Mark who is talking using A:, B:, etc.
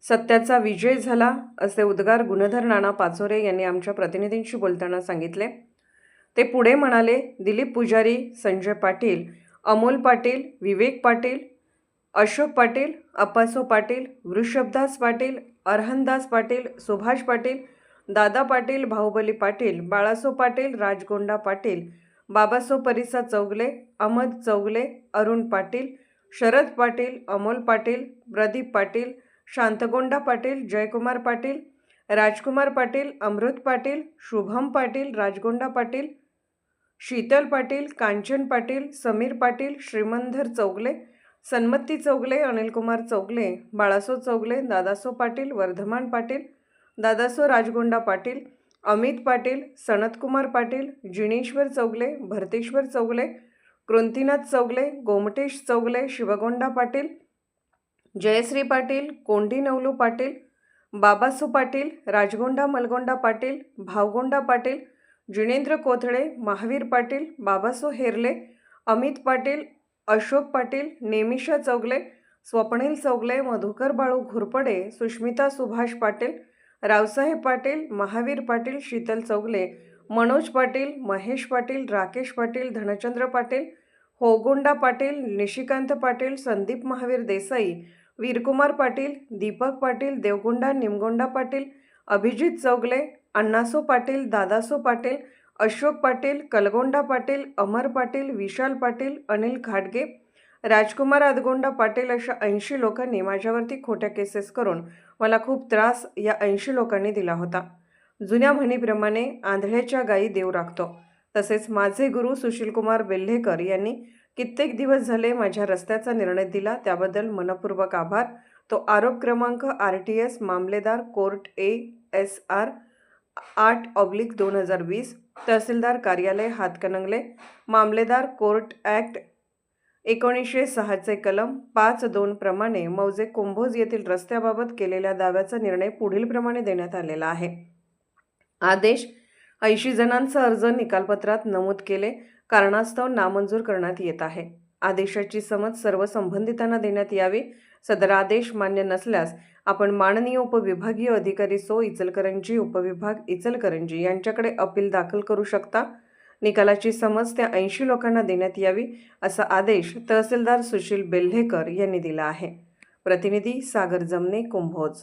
A: सत्याचा विजय झाला असे उद्गार गुणधर नाना पाचोरे यांनी आमच्या प्रतिनिधींशी बोलताना सांगितले। ते पुढे म्हणाले, दिलीप पुजारी, संजय पाटील, अमोल पाटील, विवेक पाटील, अशोक पाटील, अप्पासो पाटील, वृषभदास पाटील, अरहनदास पाटील, सुभाष पाटील, दादा पाटील, बाहुबली पाटील, बाळासो पाटील, राजगोंडा पाटील, बाबासो परिसा चौगले, अहमद चौगले, अरुण पाटील, शरद पाटील, अमोल पाटील, प्रदीप पाटील, शांतगोंडा पाटील, जयकुमार पाटील, राजकुमार पाटील, अमृत पाटील, शुभम पाटील, राजगोंडा पाटील, शीतल पाटील, कांचन पाटील, समीर पाटील, श्रीमंधर चौगले, सन्मती चौगले, अनिलकुमार चौगले, बाळासो चौगले, दादासो पाटील, वर्धमान पाटील, दादासो राजगोंडा पाटील, अमित पाटील, सनतकुमार पाटील, जिनेश्वर चौगले, भरतेश्वर चौगले, कृंतीनाथ चौगले, गोमटेश चौगले, शिवगोंडा पाटील, जयश्री पाटील, कोंडी नवलू पाटील, बाबासो पाटील, राजगोंडा मलगोंडा पाटील, भावगोंडा पाटील, जिनेंद्र कोथळे, महावीर पाटील, बाबासो हेरले, अमित पाटील, अशोक पाटील, नेमिषा चौगले, स्वप्नील चौगले, मधुकर बाळू घोरपडे, सुष्मिता सुभाष पाटील, रावसाहेब पाटील, महावीर पाटील, शीतल चौगले, मनोज पाटील, महेश पाटील, राकेश पाटील, धनचंद्र पाटील, होगोंडा पाटील, निशिकांत पाटील, संदीप महावीर देसाई, वीरकुमार पाटील, दीपक पाटील, देवगोंडा निमगोंडा पाटील, अभिजित चौगले, अण्णासो पाटील, दादासो पाटील, अशोक पाटील, कलगोंडा पाटील, अमर पाटील, विशाल पाटील, अनिल घाटगे, राजकुमार आदगोंडा पाटील अशा 80 लोकांनी माझ्यावरती खोट्या केसेस करून मला खूप त्रास या 80 लोकांनी दिला होता। जुन्या म्हणीप्रमाणे आंधळ्याच्या गायी देव राखतो, तसेच माझे गुरु सुशीलकुमार बेल्हेकर यांनी कित्येक दिवस झाले माझ्या रस्त्याचा निर्णय दिला, त्याबद्दल मनपूर्वक आभार। तो आरोप क्रमांक RTS मामलेदार कोर्ट ASR 8/2020, तहसीलदार कार्यालय हातकणंगले, मामलेदार कोर्ट ॲक्ट 1906 कलम 5(2) प्रमाणे मौजे कुंभोज येथील रस्त्याबाबत केलेल्या दाव्याचा निर्णय पुढीलप्रमाणे देण्यात आलेला आहे। आदेश 80 जणांचा अर्ज निकालपत्रात नमूद केले कारणास्तव नामंजूर करण्यात येत आहे। आदेशाची समज सर्व संबंधितांना देण्यात यावी। सदर आदेश मान्य नसल्यास आपण माननीय उपविभागीय अधिकारी सो इचलकरंजी, उपविभाग इचलकरंजी यांच्याकडे अपील दाखल करू शकता। निकालाची समज त्या 80 लोकांना देण्यात यावी असा आदेश तहसीलदार सुशील बेल्हेकर यांनी दिला आहे। प्रतिनिधी सागर जमने, कुंभोज।